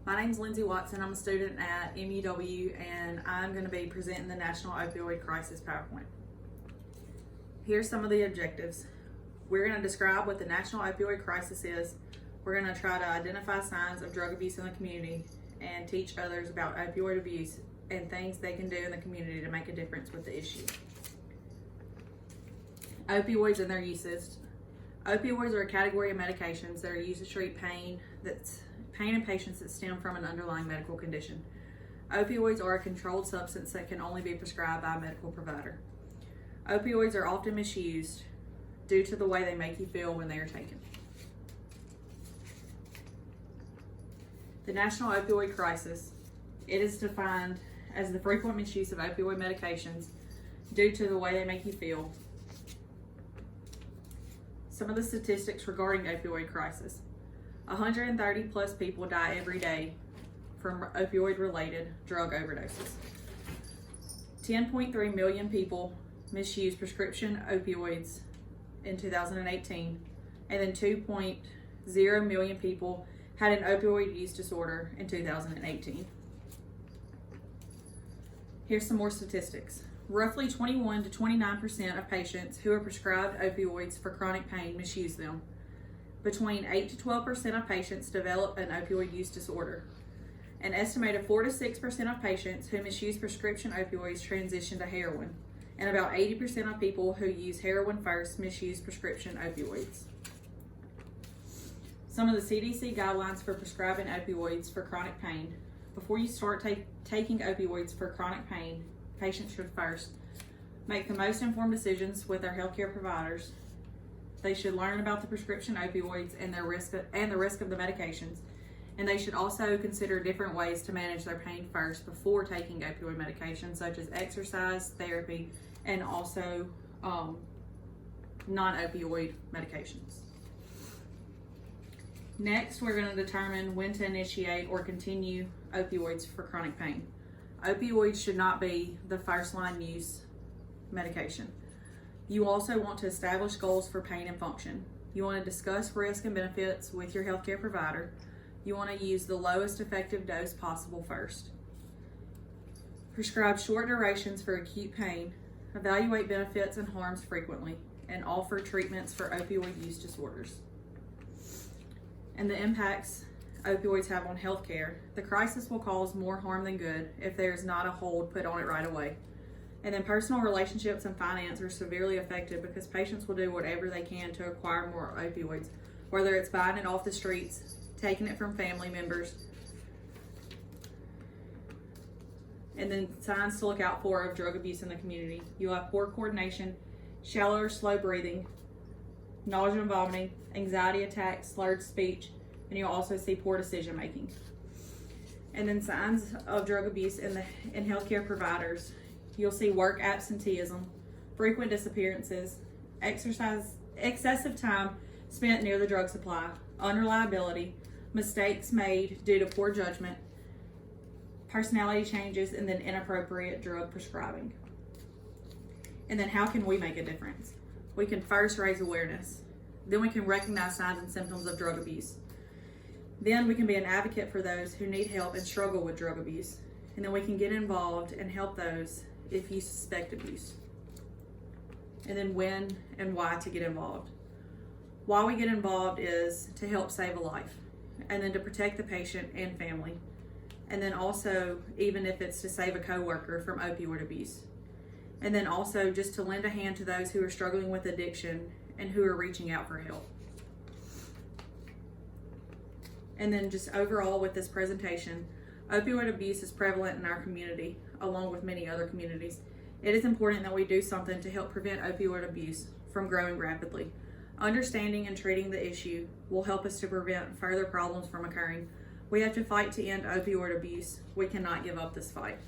My name's Lindsay Watson. I'm a student at MUW and I'm going to be presenting the National Opioid Crisis PowerPoint. Here's some of the objectives. We're going to describe what the National Opioid Crisis is. We're going to try to identify signs of drug abuse in the community and teach others about opioid abuse and things they can do in the community to make a difference with the issue. Opioids and their uses. Opioids are a category of medications that are used to treat pain in patients that stem from an underlying medical condition. Opioids are a controlled substance that can only be prescribed by a medical provider. Opioids are often misused due to the way they make you feel when they are taken. The National Opioid Crisis. It is defined as the frequent misuse of opioid medications due to the way they make you feel. Some of the statistics regarding opioid crisis. 130 plus people die every day from opioid-related drug overdoses. 10.3 million people misused prescription opioids in 2018, and then 2.0 million people had an opioid use disorder in 2018. Here's some more statistics. Roughly 21 to 29% of patients who are prescribed opioids for chronic pain misuse them. Between 8 to 12% of patients develop an opioid use disorder. An estimated 4 to 6% of patients who misuse prescription opioids transition to heroin, and about 80% of people who use heroin first misuse prescription opioids. Some of the CDC guidelines for prescribing opioids for chronic pain. Before you start taking opioids for chronic pain, patients should first make the most informed decisions with their healthcare providers. They should learn about the prescription opioids and the risk of the medications, and they should also consider different ways to manage their pain first before taking opioid medications, such as exercise, therapy, and also non-opioid medications. Next, we're going to determine when to initiate or continue opioids for chronic pain. Opioids should not be the first line use medication. You also want to establish goals for pain and function. You want to discuss risk and benefits with your healthcare provider. You want to use the lowest effective dose possible first. Prescribe short durations for acute pain. Evaluate benefits and harms frequently, and offer treatments for opioid use disorders. And the impacts opioids have on healthcare. The crisis will cause more harm than good if there is not a hold put on it right away. And then personal relationships and finance are severely affected because patients will do whatever they can to acquire more opioids, whether it's buying it off the streets, taking it from family members. And then signs to look out for of drug abuse in the community. You'll have poor coordination, shallow or slow breathing, nausea and vomiting, anxiety attacks, slurred speech, and you'll also see poor decision making. And then signs of drug abuse in healthcare providers. You'll see work absenteeism, frequent disappearances, excessive time spent near the drug supply, unreliability, mistakes made due to poor judgment, personality changes, and then inappropriate drug prescribing. And then how can we make a difference? We can first raise awareness. Then we can recognize signs and symptoms of drug abuse. Then we can be an advocate for those who need help and struggle with drug abuse. And then we can get involved and help those if you suspect abuse. And then when and why to get involved. Why we get involved is to help save a life, and then to protect the patient and family. And then also, even if it's to save a coworker from opioid abuse. And then also just to lend a hand to those who are struggling with addiction and who are reaching out for help. And then just overall with this presentation, opioid abuse is prevalent in our community, along with many other communities. It is important that we do something to help prevent opioid abuse from growing rapidly. Understanding and treating the issue will help us to prevent further problems from occurring. We have to fight to end opioid abuse. We cannot give up this fight.